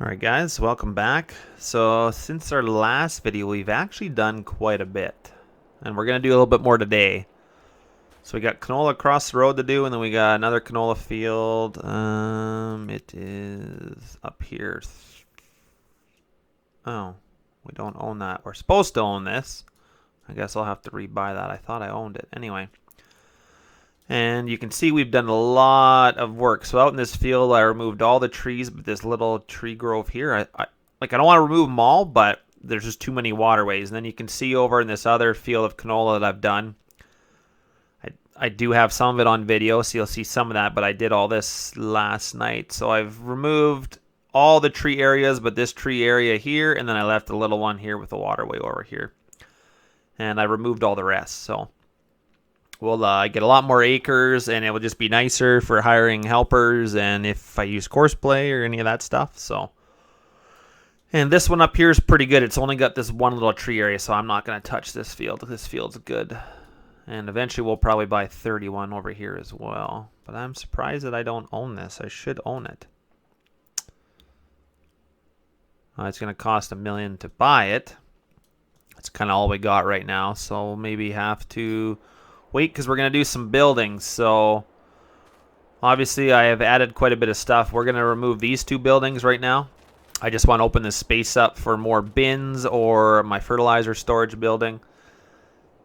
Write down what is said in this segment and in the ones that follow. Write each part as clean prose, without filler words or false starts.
Alright guys, welcome back. So since our last video we've actually done quite a bit. And we're going to do a little bit more today. So we got canola across the road to do, and then we got another canola field. It is up here. Oh, we don't own that. We're supposed to own this. I guess I'll have to rebuy that. I thought I owned it. Anyway. And you can see we've done a lot of work. So out in this field, I removed all the trees, but this little tree grove here, I don't want to remove them all, but there's just too many waterways. And then you can see over in this other field of canola that I've done, I do have some of it on video, so you'll see some of that, but I did all this last night. So I've removed all the tree areas, but this tree area here, and then I left a little one here with a waterway over here. And I removed all the rest, so we'll get a lot more acres, and it will just be nicer for hiring helpers and if I use courseplay or any of that stuff. So, and this one up here is pretty good. It's only got this one little tree area, so I'm not going to touch this field. This field's good. And eventually we'll probably buy 31 over here as well. But I'm surprised that I don't own this. I should own it. It's going to cost $1 million to buy it. That's kind of all we got right now, so we'll maybe have to wait because we're going to do some buildings. So obviously I have added quite a bit of stuff. We're going to remove these two buildings right now. I just want to open this space up for more bins or my fertilizer storage building.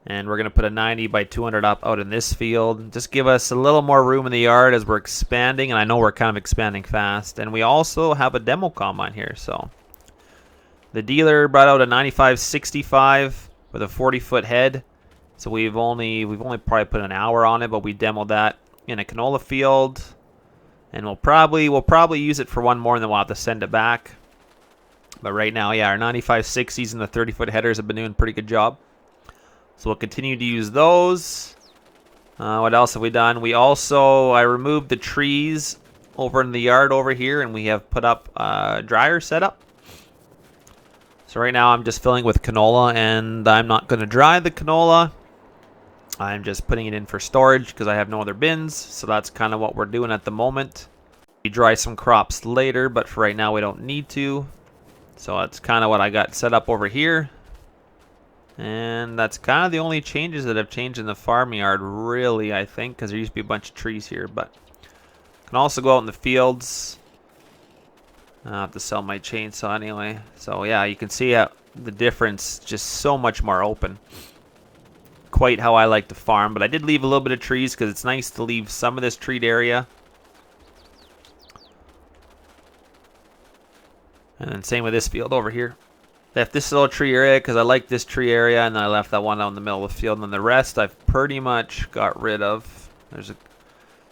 And we're going to put a 90 by 200 up out in this field. Just give us a little more room in the yard as we're expanding. And I know we're kind of expanding fast. And we also have a demo combine here. So the dealer brought out a 9565 with a 40-foot head. So we've only probably put an hour on it, but we demoed that in a canola field, and we'll probably use it for one more, and then we'll have to send it back. But right now, yeah, our 9560s and the 30-foot headers have been doing a pretty good job. So we'll continue to use those. What else have we done? I removed the trees over in the yard over here, and we have put up a dryer setup. So right now I'm just filling with canola, and I'm not going to dry the canola. I'm just putting it in for storage because I have no other bins. So that's kind of what we're doing at the moment. We dry some crops later, but for right now we don't need to. So that's kind of what I got set up over here. And that's kind of the only changes that have changed in the farmyard, really, I think, because there used to be a bunch of trees here. But can also go out in the fields. I'll have to sell my chainsaw anyway. So yeah, you can see the difference, just so much more open. Quite how I like to farm, but I did leave a little bit of trees because it's nice to leave some of this treed area. And then same with this field over here. Left this little tree area because I like this tree area, and then I left that one out in the middle of the field, and then the rest I've pretty much got rid of. There's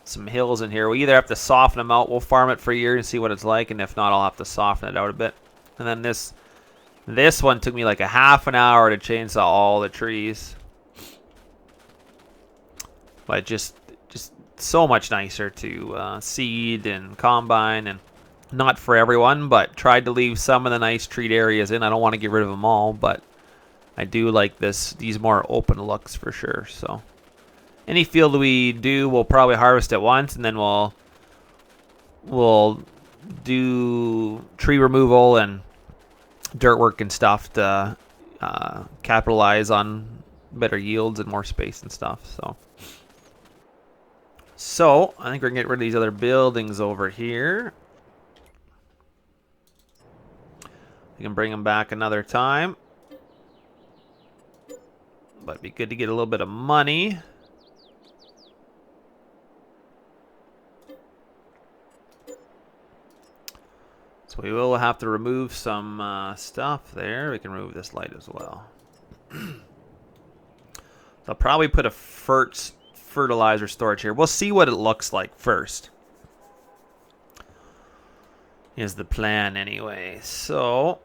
some hills in here. We either have to soften them out, we'll farm it for a year and see what it's like, and if not, I'll have to soften it out a bit. And then this one took me like a half an hour to chainsaw all the trees. But just so much nicer to seed and combine, and not for everyone, but tried to leave some of the nice treed areas in. I don't want to get rid of them all, but I do like these more open looks for sure. So any field we do, we'll probably harvest at once, and then we'll do tree removal and dirt work and stuff to capitalize on better yields and more space and stuff. So I think we're gonna get rid of these other buildings over here. We can bring them back another time, but it'd be good to get a little bit of money. So we will have to remove some stuff there. We can remove this light as well. So I'll probably put a fertilizer storage here. We'll see what it looks like first. Is the plan anyway. So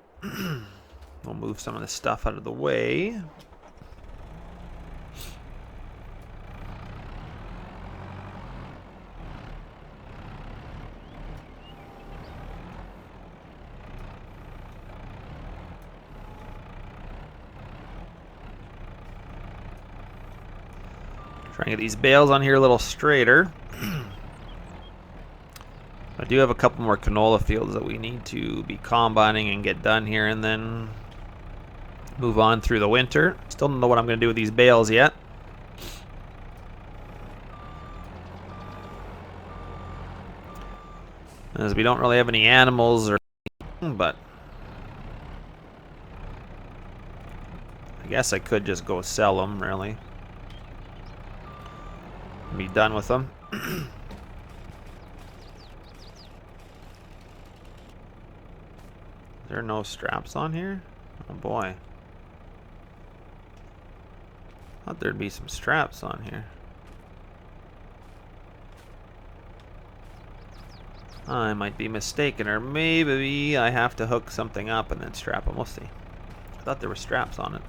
we'll move some of the stuff out of the way. Trying to get these bales on here a little straighter. I do have a couple more canola fields that we need to be combining and get done here, and then move on through the winter. Still don't know what I'm going to do with these bales yet. As we don't really have any animals or anything, but I guess I could just go sell them, really. Be done with them. Is there no straps on here? Oh boy. Thought there'd be some straps on here. I might be mistaken, or maybe I have to hook something up and then strap them. We'll see. I thought there were straps on it.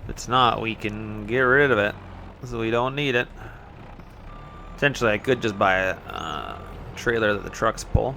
If it's not, we can get rid of it, so we don't need it. Potentially, I could just buy a trailer that the trucks pull.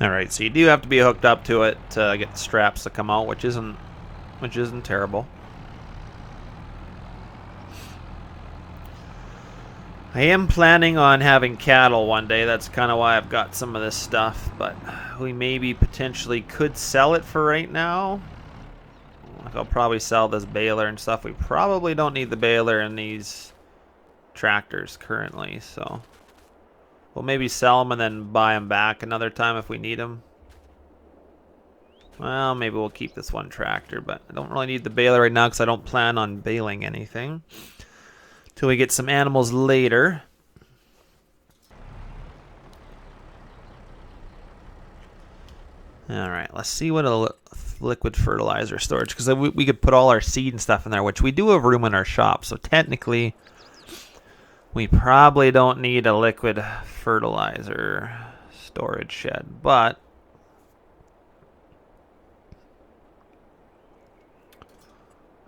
Alright, so you do have to be hooked up to it to get the straps to come out, which isn't terrible. I am planning on having cattle one day. That's kind of why I've got some of this stuff, but we maybe potentially could sell it for right now. I'll probably sell this baler and stuff. We probably don't need the baler in these tractors currently, so we'll maybe sell them and then buy them back another time if we need them. Well, maybe we'll keep this one tractor, but I don't really need the baler right now because I don't plan on baling anything till we get some animals later. Alright, let's see what a liquid fertilizer storage, because we could put all our seed and stuff in there, which we do have room in our shop, so technically we probably don't need a liquid fertilizer storage shed, but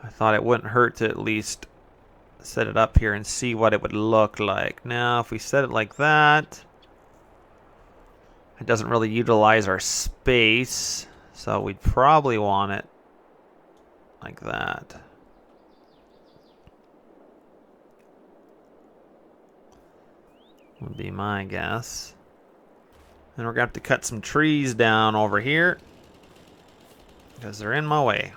I thought it wouldn't hurt to at least set it up here and see what it would look like. Now, if we set it like that, it doesn't really utilize our space, so we'd probably want it like that. Would be my guess. And we're going to have to cut some trees down over here because they're in my way.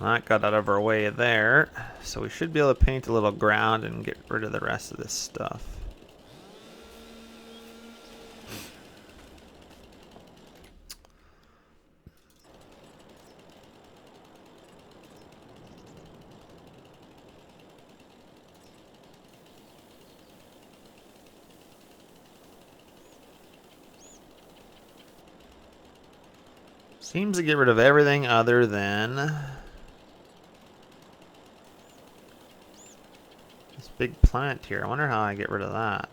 That got out of our way there, so we should be able to paint a little ground and get rid of the rest of this stuff. Seems to get rid of everything other than big plant here. I wonder how I get rid of that.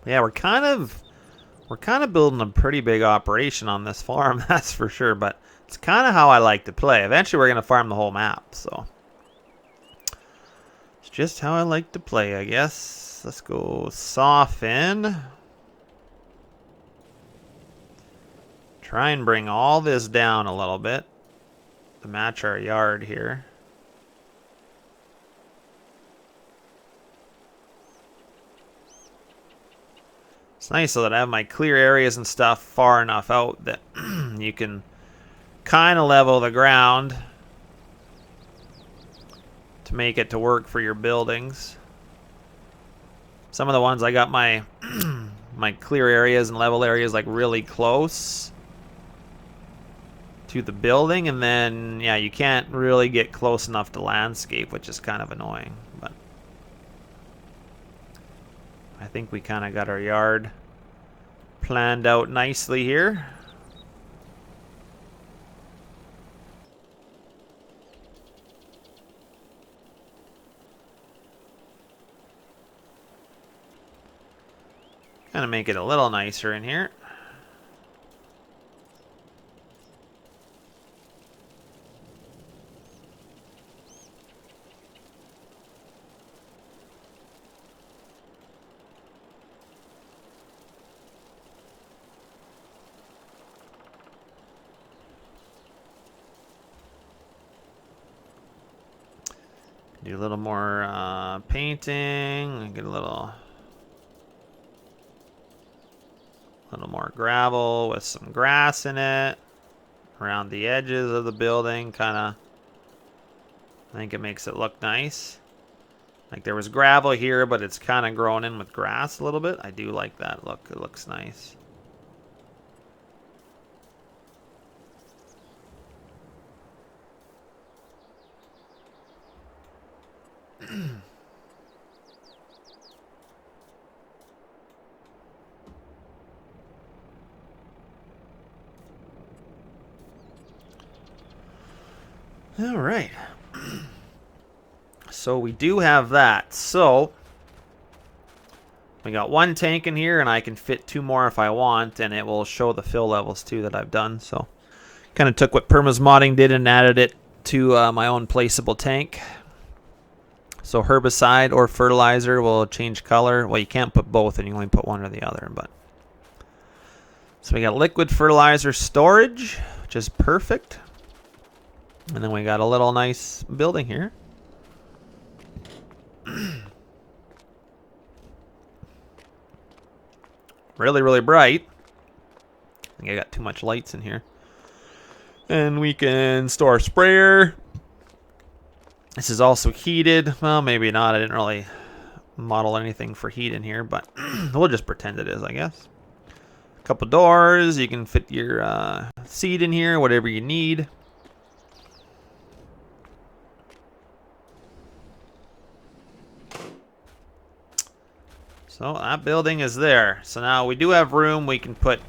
Yeah, we're kind of building a pretty big operation on this farm, that's for sure, but it's kind of how I like to play. Eventually we're going to farm the whole map, so it's just how I like to play, I guess. Let's go soften. Try and bring all this down a little bit to match our yard here. It's nice so that I have my clear areas and stuff far enough out that you can kind of level the ground to make it to work for your buildings. Some of the ones I got my my clear areas and level areas like really close to the building, and then yeah, you can't really get close enough to landscape, which is kind of annoying. But I think we kind of got our yard planned out nicely here. Kind of make it a little nicer in here. Do a little more painting. Get a little more gravel with some grass in it around the edges of the building. Kind of, I think it makes it look nice. Like there was gravel here, but it's kind of grown in with grass a little bit. I do like that look. It looks nice. All right. So we do have that. So we got one tank in here, and I can fit 2 more if I want, and it will show the fill levels too that I've done. So kind of took what Perma's Modding did and added it to my own placeable tank. So herbicide or fertilizer will change color. Well, you can't put both, and you only put one or the other. But so we got liquid fertilizer storage, which is perfect. And then we got a little nice building here. Really, really bright. I think I got too much lights in here. And we can store a sprayer. This is also heated. Well, maybe not. I didn't really model anything for heat in here, but we'll just pretend it is, I guess. A couple doors. You can fit your seed in here, whatever you need. So that building is there. So now we do have room. We can put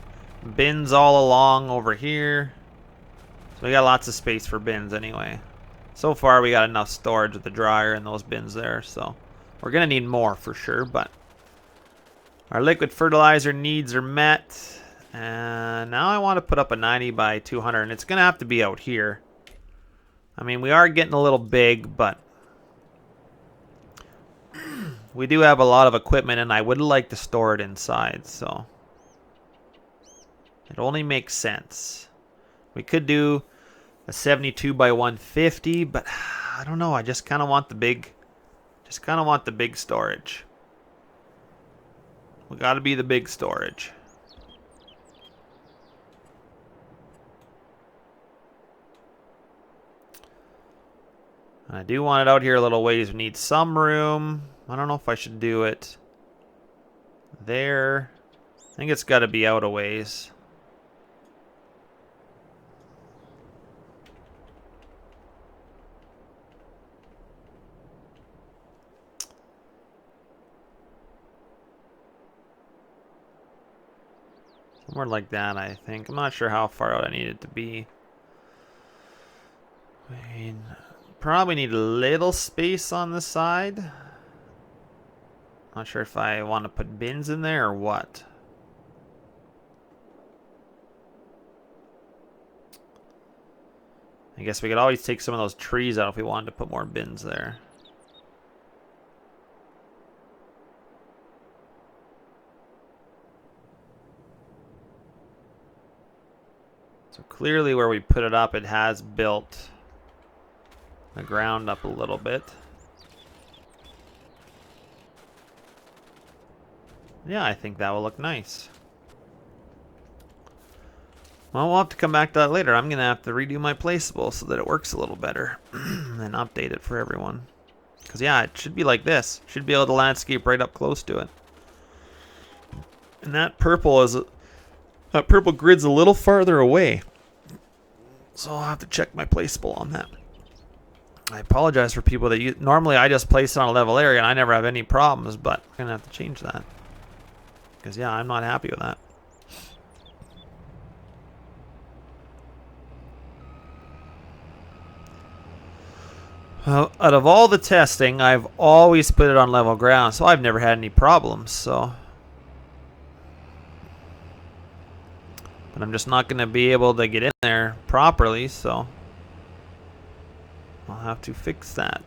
bins all along over here. So we got lots of space for bins anyway. So far we got enough storage with the dryer and those bins there. So we're going to need more for sure. But our liquid fertilizer needs are met. And now I want to put up a 90 by 200. And it's going to have to be out here. I mean, we are getting a little big, but we do have a lot of equipment, and I would like to store it inside, so it only makes sense. We could do a 72 by 150, but I don't know. I just kind of want the big, storage. We got to be the big storage. I do want it out here a little ways. We need some room. I don't know if I should do it there. I think it's got to be out a ways. Somewhere like that, I think. I'm not sure how far out I need it to be. I mean, probably need a little space on the side. Not sure if I want to put bins in there or what. I guess we could always take some of those trees out if we wanted to put more bins there. So clearly where we put it up, it has built the ground up a little bit. Yeah, I think that will look nice. Well, we'll have to come back to that later. I'm going to have to redo my placeable so that it works a little better and update it for everyone. Because, yeah, it should be like this. Should be able to landscape right up close to it. And that purple grid's a little farther away. So I'll have to check my placeable on that. I apologize for people that normally I just place it on a level area and I never have any problems, but I'm going to have to change that. Because, yeah, I'm not happy with that. Well, out of all the testing, I've always put it on level ground, so I've never had any problems, so. But I'm just not going to be able to get in there properly, so I'll have to fix that.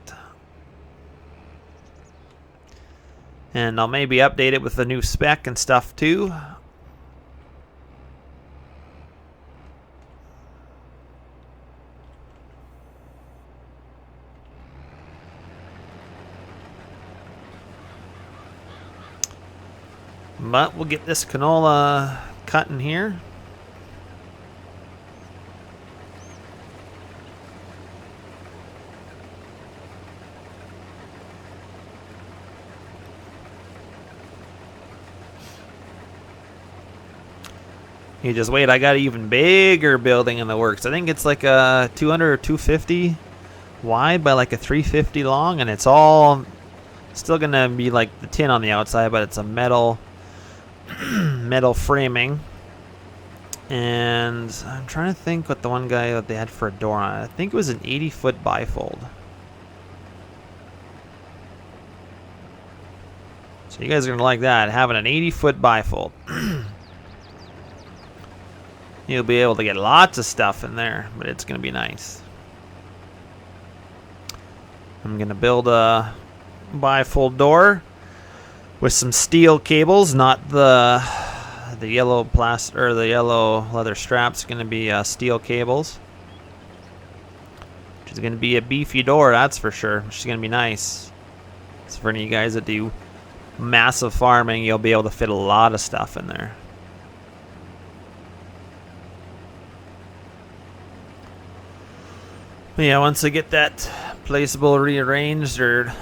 And I'll maybe update it with the new spec and stuff too. But we'll get this canola cut in here. You just wait, I got an even bigger building in the works. I think it's like a 200 or 250 wide by like a 350 long, and it's all still gonna be like the tin on the outside, but it's a metal framing. And I'm trying to think what the one guy that they had for a door on it. I think it was an 80-foot bifold. So you guys are gonna like that, having an 80-foot bifold. You'll be able to get lots of stuff in there, but it's going to be nice. I'm going to build a bifold door with some steel cables, not the yellow plastic or the yellow leather straps. Going to be steel cables, which is going to be a beefy door, that's for sure. Which is going to be nice. So for any of you guys that do massive farming, you'll be able to fit a lot of stuff in there. Yeah, once I get that placeable rearranged or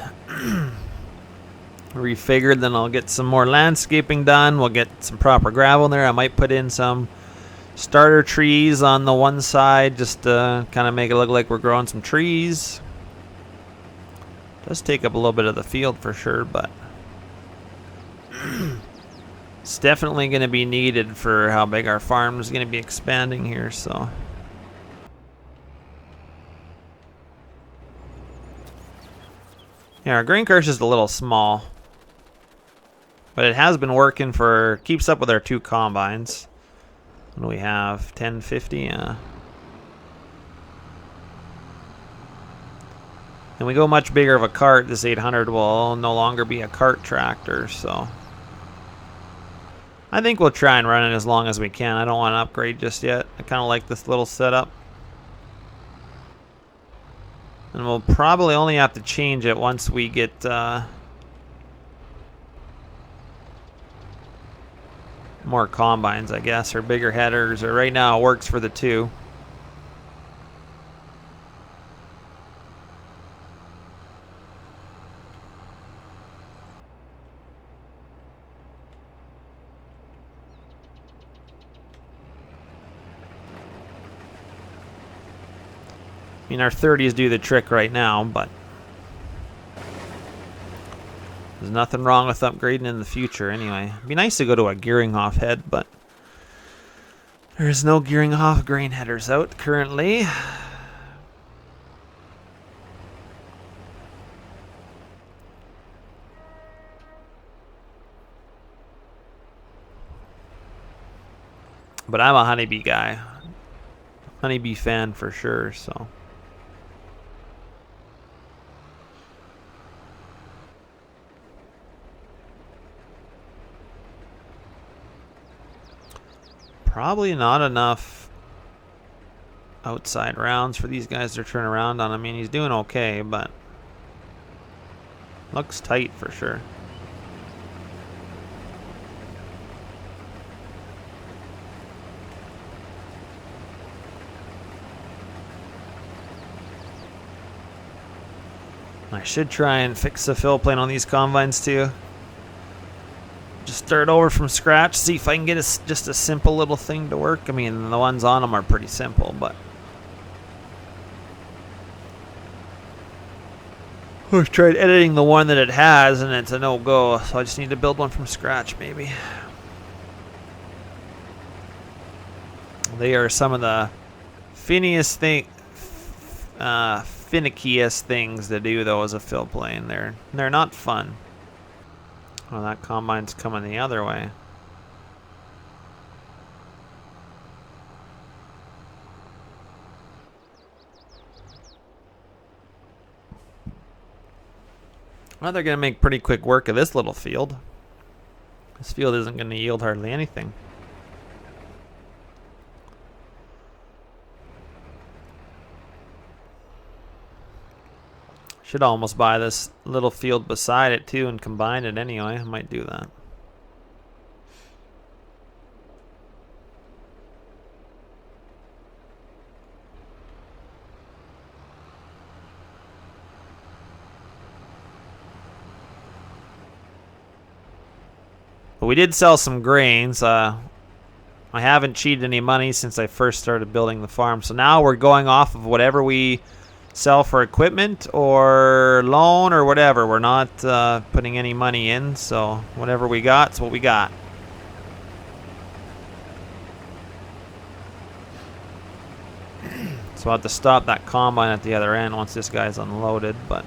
refigured, then I'll get some more landscaping done. We'll get some proper gravel in there. I might put in some starter trees on the one side just to kind of make it look like we're growing some trees. Does take up a little bit of the field for sure, but it's definitely going to be needed for how big our farm is going to be expanding here, so. Yeah, our grain cart is just a little small, but it has been working keeps up with our 2 combines. What do we have? 1050, yeah. And we go much bigger of a cart. This 800 will no longer be a cart tractor, so I think we'll try and run it as long as we can. I don't want to upgrade just yet. I kind of like this little setup. And we'll probably only have to change it once we get more combines, I guess, or bigger headers. Or right now it works for the 2. I mean, our 30s do the trick right now, but there's nothing wrong with upgrading in the future anyway. It'd be nice to go to a gearing off head, but there's no gearing off grain headers out currently. But I'm a honeybee guy. Honeybee fan for sure, so. Probably not enough outside rounds for these guys to turn around on. I mean, he's doing okay, but looks tight for sure. I should try and fix the fill plane on these combines too. Just start over from scratch, see if I can get just a simple little thing to work. I mean, the ones on them are pretty simple, but I've tried editing the one that it has, and it's a no-go, so I just need to build one from scratch, maybe. They are some of the finnickiest things to do, though, as a fill plane. They're not fun. Oh, that combine's coming the other way. Well, they're going to make pretty quick work of this little field. This field isn't going to yield hardly anything. Should almost buy this little field beside it too and combine it anyway. I might do that. But we did sell some grains. I haven't cheated any money since I first started building the farm. So now we're going off of whatever we sell for equipment or loan or whatever. We're not putting any money in. So whatever we got is what we got. So I'll have to stop that combine at the other end once this guy's unloaded. But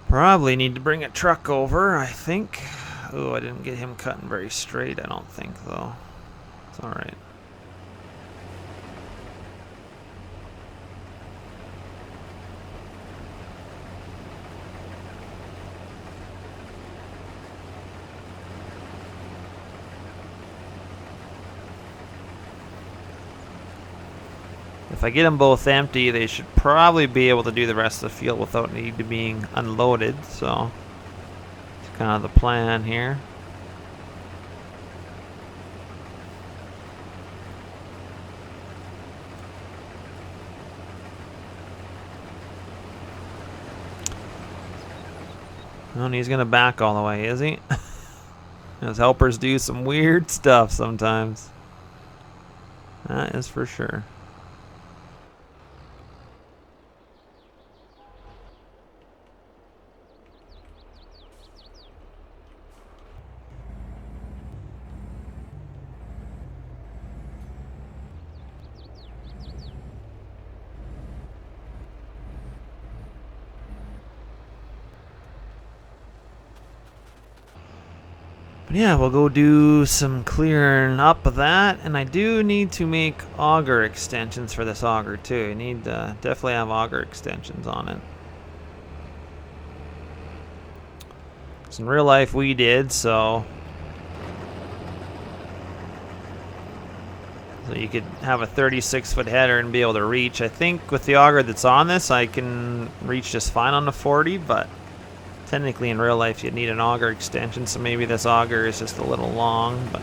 probably need to bring a truck over, I think. Oh, I didn't get him cutting very straight, I don't think, though. It's alright. If I get them both empty, they should probably be able to do the rest of the field without need to being unloaded. So it's kind of the plan here. Oh, and he's gonna back all the way, is he? His helpers do some weird stuff sometimes. That is for sure. But yeah, we'll go do some clearing up of that, and I do need to make auger extensions for this auger too. I need to definitely have auger extensions on it. So in real life we did, so you could have a 36-foot header and be able to reach. I think with the auger that's on this, I can reach just fine on the 40, but technically in real life you'd need an auger extension, so maybe this auger is just a little long, but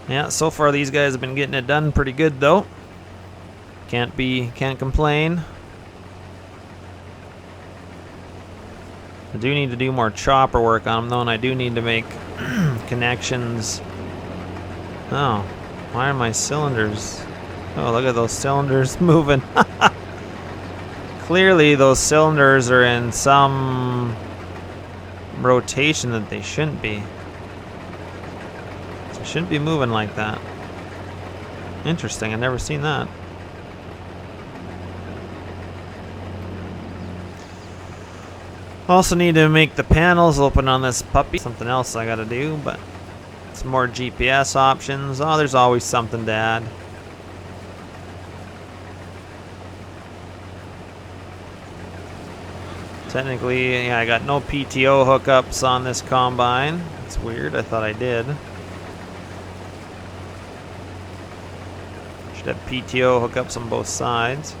yeah, so far these guys have been getting it done pretty good though. Can't complain. I do need to do more chopper work on them though, and I do need to make connections. Oh, why are my cylinders? Oh, look at those cylinders moving. Clearly those cylinders are in some rotation that they shouldn't be. Shouldn't be moving like that. Interesting, I've never seen that. Also need to make the panels open on this puppy. Something else I gotta do, but some more GPS options. Oh, there's always something to add. Technically, yeah, I got no PTO hookups on this combine. It's weird, I thought I did. Should have PTO hookups on both sides.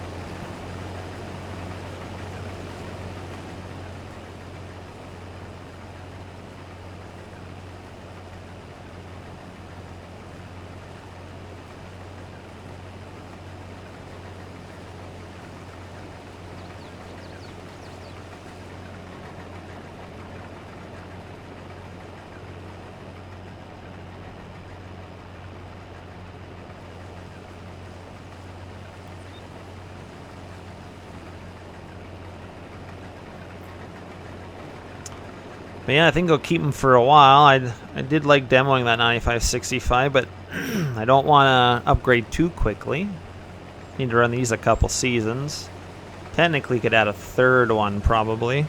But yeah, I think I'll keep them for a while. I did like demoing that 9565, but I don't want to upgrade too quickly. Need to run these a couple seasons. Technically could add a third one probably.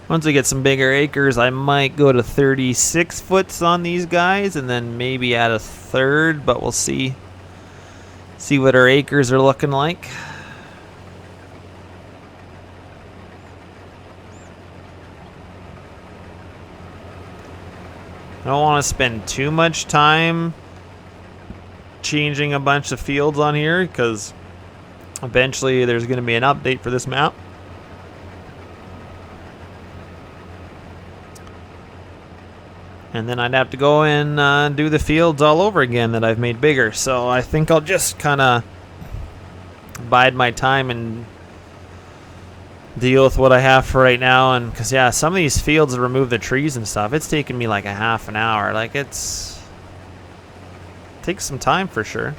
Once I get some bigger acres, I might go to 36 foots on these guys and then maybe add a third, but we'll see. See what our acres are looking like. I don't want to spend too much time changing a bunch of fields on here because eventually there's going to be an update for this map. And then I'd have to go and do the fields all over again that I've made bigger. So I think I'll just kind of bide my time and deal with what I have for right now. And because, yeah, some of these fields remove the trees and stuff. It's taken me like a half an hour. Like, it takes some time for sure.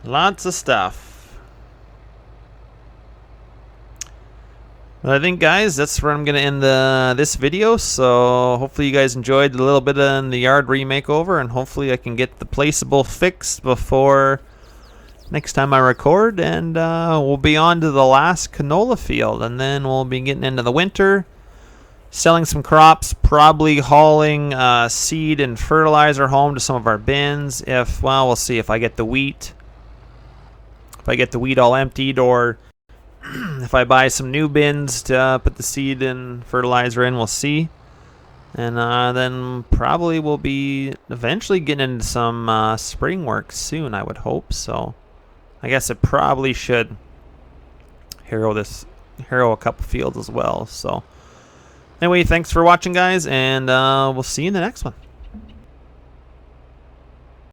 Lots of stuff. But I think, guys, that's where I'm going to end this video. So hopefully you guys enjoyed the little bit of the yard remakeover, and hopefully I can get the placeable fixed before next time I record. And we'll be on to the last canola field, and then we'll be getting into the winter, selling some crops, probably hauling seed and fertilizer home to some of our bins. Well, we'll see if I get the wheat. If I get the wheat all emptied, or if I buy some new bins to put the seed and fertilizer in, we'll see. And then probably we'll be eventually getting into some spring work soon, I would hope. So I guess it probably should harrow a couple fields as well. So anyway, thanks for watching, guys, and we'll see you in the next one.